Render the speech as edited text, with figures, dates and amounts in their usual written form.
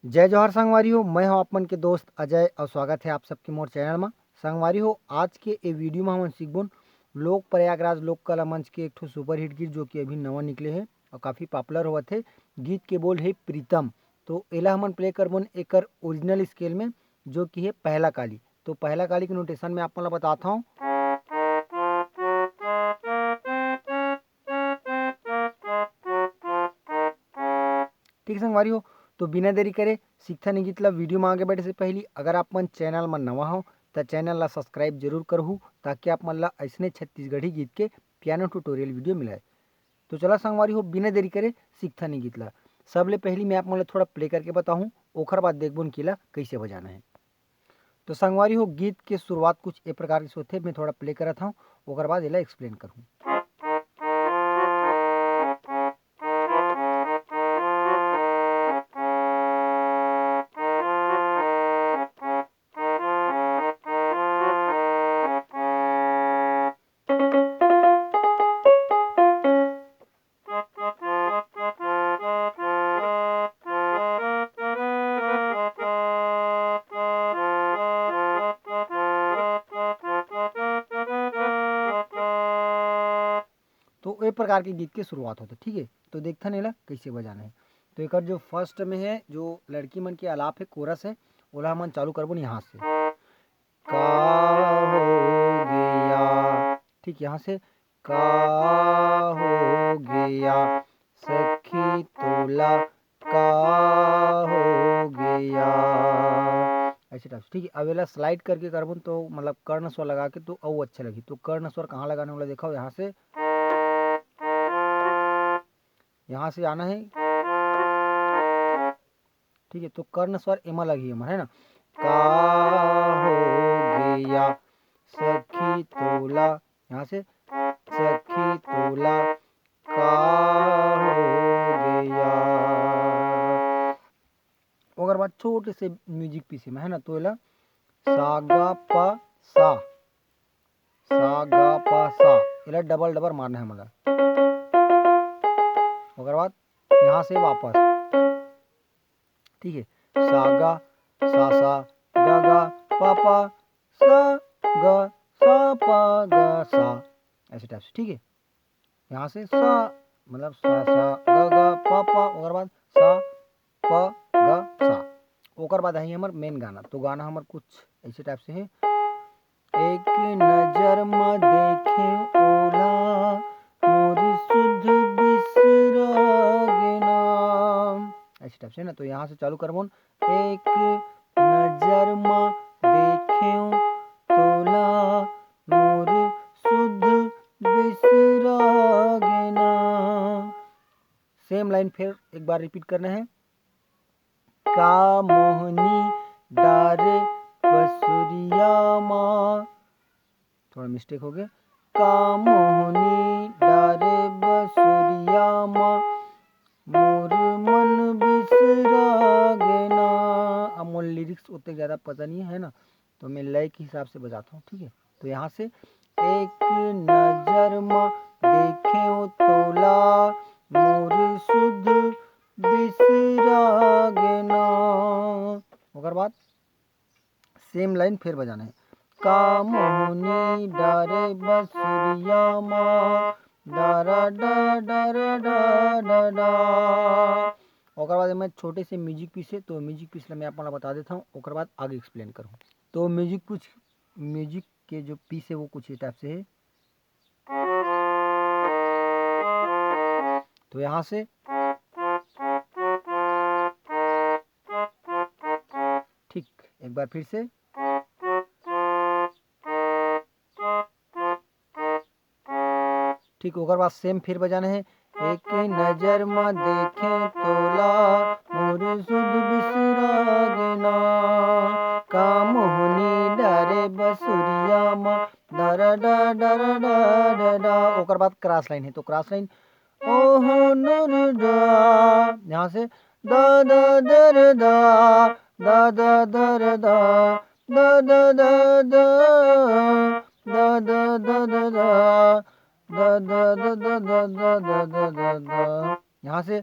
जय जवाहर संगवारी हो। मैं हूं आपमन के दोस्त अजय और स्वागत है आप सबके मोर चैनल में। संगवारी हो, आज के ए वीडियो में हम सीखबोन लोक प्रयागराज लोक कला मंच के एक ठो सुपर हिट गीत जो कि अभी नवा निकले हैं और काफ़ी पॉपुलर हुआ थे। गीत के बोल है प्रीतम। तो एला हमन प्ले करबोन एकर ओरिजिनल स्केल में जो कि है पहला काली। तो पहला काली के नोटेशन में आप मन ला बताता हूँ। ठीक संगवारी हो, तो बिना देरी करे सीखता नहीं गीत ला वीडियो में आगे बढ़े से पहले अगर आप मन चैनल में नवा हो तो चैनल ला सब्सक्राइब जरूर करहू ताकि आप मन ला ऐसने छत्तीसगढ़ी गीत के पियानो ट्यूटोरियल वीडियो मिले। तो चला संगवारी हो, बिना देरी करे सीखता नहीं गीत ला। सबले पहली मैं आप मन ला थोड़ा प्ले करके बताऊँ, ओखर बाद देखबोन कि ला कैसे बजाना है। तो संगवारी हो, गीत के शुरुआत कुछ ए प्रकार से होते, मैं थोड़ा प्ले करत हूँ, ओकर बाद एला एक्सप्लेन करूँ। तो ए प्रकार के गीत की शुरुआत होते, ठीक है। तो देखता नहीं ला कैसे बजाना है। तो एक जो फर्स्ट में है, जो लड़की मन के आलाप है, कोरस है, ओला मन चालू करबो यहाँ से। का हो गया, ठीक, यहाँ से का हो गया सखी तोला का हो गया, ऐसे टाइप, ठीक है। अब एला स्लाइड करके करबो तो मतलब कर्ण स्वर लगा के तो और अच्छा लगी। तो कर्ण स्वर कहाँ लगाने वाला देखो, यहाँ से आना है, ठीक है। तो कर्ण स्वर एमा लगी है ना। का हो गया सखी तोला, यहाँ से सखी तोला का हो गया। ओकर बाद छोटे से म्यूजिक पीछे में है ना, तो एला सा गा पा सा, सा गा पा सा, एला डबल डबल मारना है मतलब। ओकर बाद यहाँ से वापस, ठीक है, सा गा सा सा गा गा पा पा सा गा सा पा गा सा, ऐसे टाइप से, ठीक है। यहाँ से सा मतलब सा सा गा गा पा पा, ओकर बाद सा प गा सा। ओकर बाद है हमार मेन गाना। तो गाना हमार कुछ ऐसे टाइप से है। एक नजर में देखे ओला मोरी सुध बिसरा नाम, ऐसे टाइप से ना। तो यहाँ से चालू करबोन, एक नजर में देखे तोला मोर सुध बिसरा नाम। सेम लाइन फिर एक बार रिपीट करना है। का मोहनी डारे बसुरिया माँ, थोड़ा मिस्टेक हो गया। का मोहनी डारे बसुरिया माँ मोर मन बिसरा गेना। अब मोर लिरिक्स उतने ज़्यादा पता नहीं है ना, तो मैं लय के हिसाब से बजाता हूँ, ठीक है। तो यहाँ से एक नजर में देखे तोला मोर सुध बिसरा गेना, ओकर बाद सेम लाइन फिर बजाना है। का मोहनी डारे बसुरिया माँ डारा डा डारा डा डा डा। ओकर बाद मैं छोटे से म्यूजिक पीस है, तो म्यूजिक पीस मैं आप बता देता हूँ, ओकर बाद आगे एक्सप्लेन करूँ। तो म्यूजिक के जो पीस है वो कुछ इस टाइप से है। तो यहाँ से ठीक, एक बार फिर से, ठीक, ओकर बाद सेम फिर बजाना है। एक नजर में देखे तोला मोर सुध बिसरा गेना, का मोहनी डारे बसुरिया मा डरा डा डरा डा डा डा। ओकर बाद क्रॉस लाइन है, तो क्रॉस लाइन ओहो नर डा, यहाँ से दा दा दर दा दा दा दर दा दा दा दा दा दा दा दा दा दा दा दा दा दा दा दा दा दा दा। यहाँ से